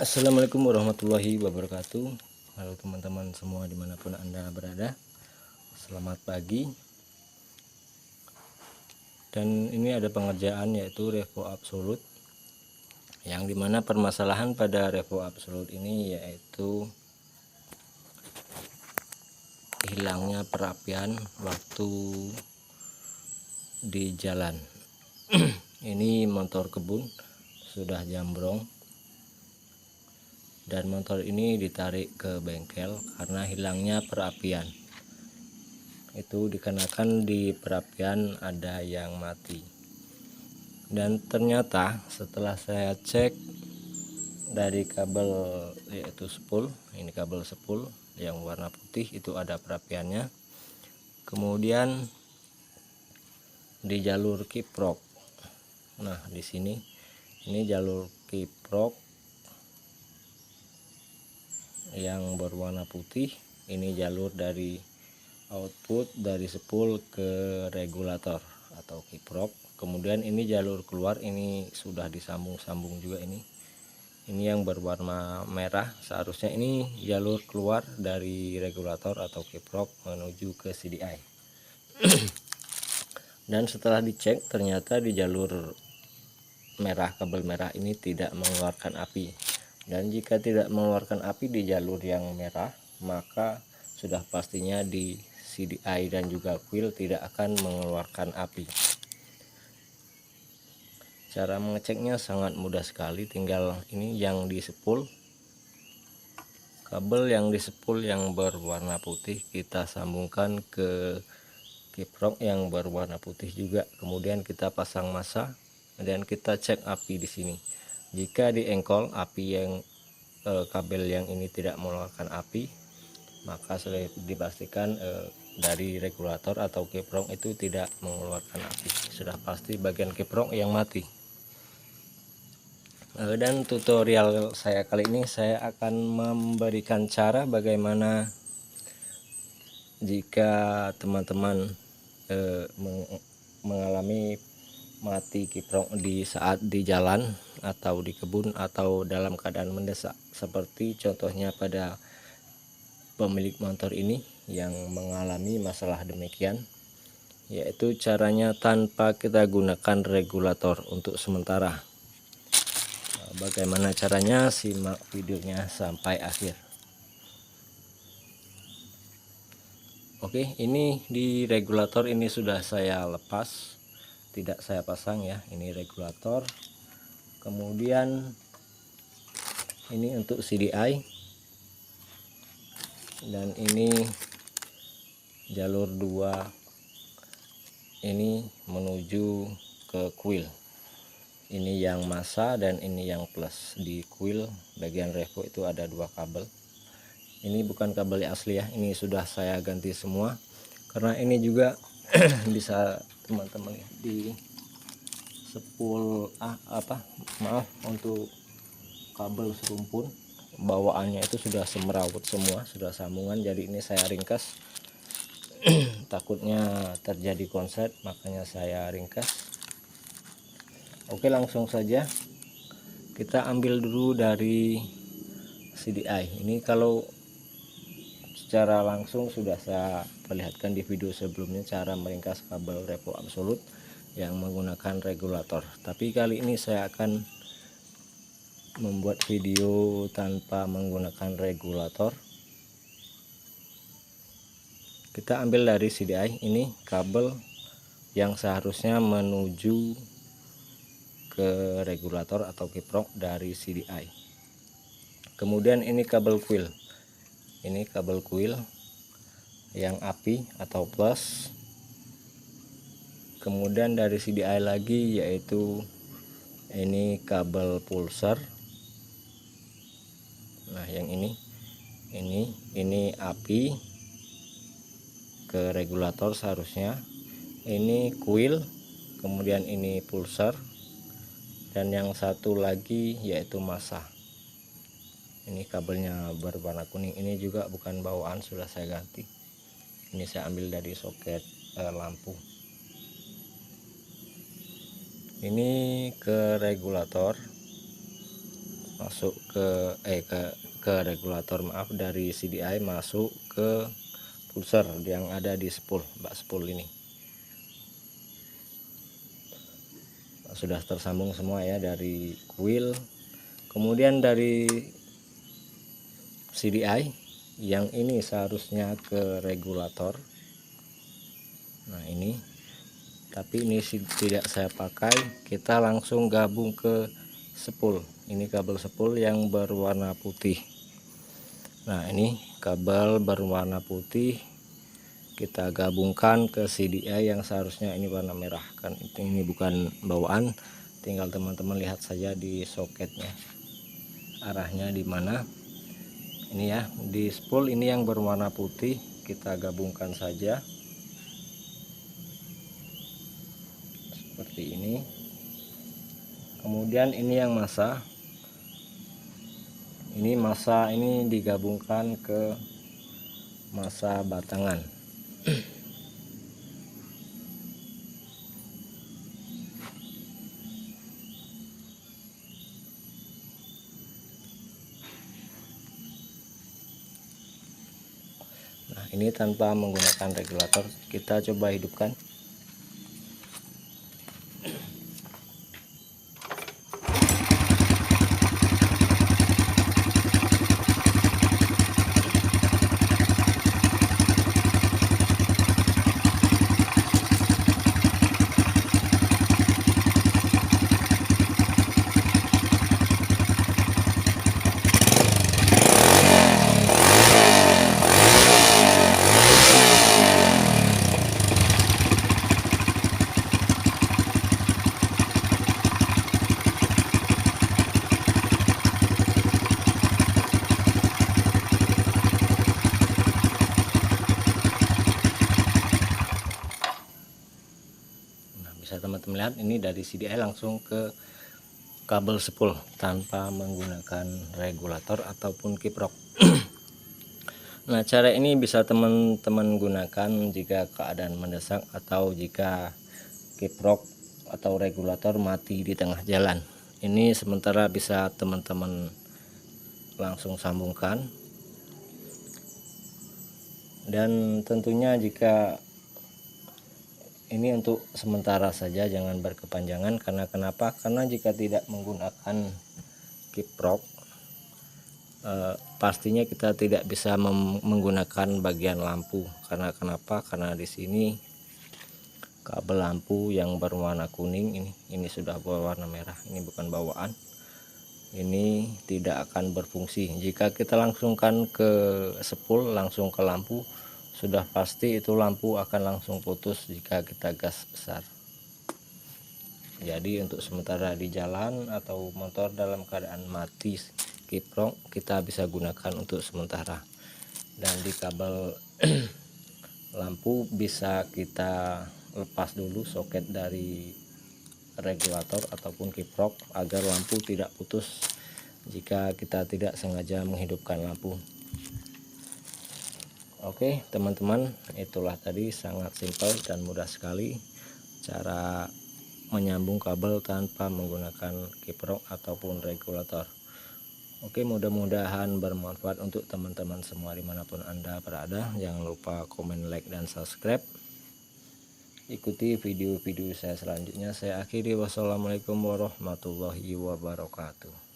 Assalamualaikum warahmatullahi wabarakatuh. Halo teman-teman semua dimanapun Anda berada, selamat pagi. Dan ini ada pengerjaan yaitu revo absolut, yang dimana permasalahan pada revo absolut ini yaitu hilangnya perapian waktu di jalan. Ini motor kebun sudah jambrong, dan motor ini ditarik ke bengkel karena hilangnya perapian. Itu dikarenakan di perapian ada yang mati. Dan ternyata setelah saya cek dari kabel yaitu spool, ini kabel spool yang warna putih itu ada perapiannya. Kemudian di jalur kiprok, nah di sini ini jalur kiprok yang berwarna putih, ini jalur dari output dari spool ke regulator atau kiprok. Kemudian ini jalur keluar, ini sudah disambung-sambung juga. Ini yang berwarna merah, seharusnya ini jalur keluar dari regulator atau kiprok menuju ke CDI. Dan setelah dicek ternyata di jalur merah, kabel merah ini tidak mengeluarkan api. Dan jika tidak mengeluarkan api di jalur yang merah, maka sudah pastinya di CDI dan juga coil tidak akan mengeluarkan api. Cara mengeceknya sangat mudah sekali, tinggal ini yang di spool, kabel yang di spool yang berwarna putih kita sambungkan ke kiprok yang berwarna putih juga. Kemudian kita pasang massa dan kita cek api di sini. Jika di engkol api yang kabel yang ini tidak mengeluarkan api, maka sudah dipastikan dari regulator atau kiprok itu tidak mengeluarkan api, sudah pasti bagian kiprok yang mati. Dan tutorial saya kali ini saya akan memberikan cara bagaimana jika teman-teman mengalami mati kiprok di saat di jalan atau di kebun atau dalam keadaan mendesak, seperti contohnya pada pemilik motor ini yang mengalami masalah demikian, yaitu caranya tanpa kita gunakan regulator untuk sementara. Bagaimana caranya? Simak videonya sampai akhir. Oke, ini di regulator ini sudah saya lepas, tidak saya pasang ya. Ini regulator. Kemudian ini untuk CDI, dan ini jalur 2 ini menuju ke coil. Ini yang massa dan ini yang plus. Di coil bagian revo itu ada 2 kabel. Ini bukan kabel yang asli ya, ini sudah saya ganti semua karena ini juga bisa teman-teman di spool untuk kabel serumpun bawaannya itu sudah semrawut semua, sudah sambungan. Jadi ini saya ringkas takutnya terjadi konslet, makanya saya ringkas. Oke, langsung saja kita ambil dulu dari CDI. Ini kalau secara langsung sudah saya perlihatkan di video sebelumnya cara meringkas kabel revo absolut yang menggunakan regulator. Tapi kali ini saya akan membuat video tanpa menggunakan regulator. Kita ambil dari CDI, ini kabel yang seharusnya menuju ke regulator atau kiprok dari CDI. Kemudian ini kabel coil, ini kabel coil yang api atau plus. Kemudian dari CDI lagi yaitu ini kabel pulsar. Nah yang ini api ke regulator seharusnya, ini coil, kemudian ini pulsar, dan yang satu lagi yaitu massa. Ini kabelnya berwarna kuning, ini juga bukan bawaan, sudah saya ganti. Ini saya ambil dari soket lampu. Ini ke regulator masuk ke regulator, maaf, dari CDI masuk ke pulser yang ada di bak spool ini. Sudah tersambung semua ya dari coil. Kemudian dari CDI yang ini seharusnya ke regulator. Nah ini, tapi ini tidak saya pakai, kita langsung gabung ke spool. Ini kabel spool yang berwarna putih. Nah ini kabel berwarna putih kita gabungkan ke CDI yang seharusnya ini warna merah. Kan ini bukan bawaan, tinggal teman-teman lihat saja di soketnya arahnya di mana. Ini ya, di spool ini yang berwarna putih, kita gabungkan saja seperti ini. Kemudian ini yang massa, ini digabungkan ke massa batangan. Nah ini tanpa menggunakan regulator, kita coba hidupkan. Bisa teman-teman lihat, ini dari CDI langsung ke kabel spool tanpa menggunakan regulator ataupun kiprok. Nah cara ini bisa teman-teman gunakan jika keadaan mendesak atau jika kiprok atau regulator mati di tengah jalan. Ini sementara bisa teman-teman langsung sambungkan, dan tentunya jika ini untuk sementara saja, jangan berkepanjangan. Karena kenapa? Karena jika tidak menggunakan kiprok, pastinya kita tidak bisa menggunakan bagian lampu. Karena kenapa? Karena di sini kabel lampu yang berwarna kuning ini sudah berwarna merah. Ini bukan bawaan. Ini tidak akan berfungsi. Jika kita langsungkan ke spool, langsung ke lampu, sudah pasti itu lampu akan langsung putus jika kita gas besar. Jadi untuk sementara di jalan atau motor dalam keadaan mati kiprok, kita bisa gunakan untuk sementara. Dan di kabel lampu bisa kita lepas dulu soket dari regulator ataupun kiprok agar lampu tidak putus jika kita tidak sengaja menghidupkan lampu. Oke teman-teman, itulah tadi sangat simpel dan mudah sekali cara menyambung kabel tanpa menggunakan kiprok ataupun regulator. Oke, mudah-mudahan bermanfaat untuk teman-teman semua dimanapun Anda berada. Jangan lupa komen, like, dan subscribe. Ikuti video-video saya selanjutnya. Saya akhiri, wassalamualaikum warahmatullahi wabarakatuh.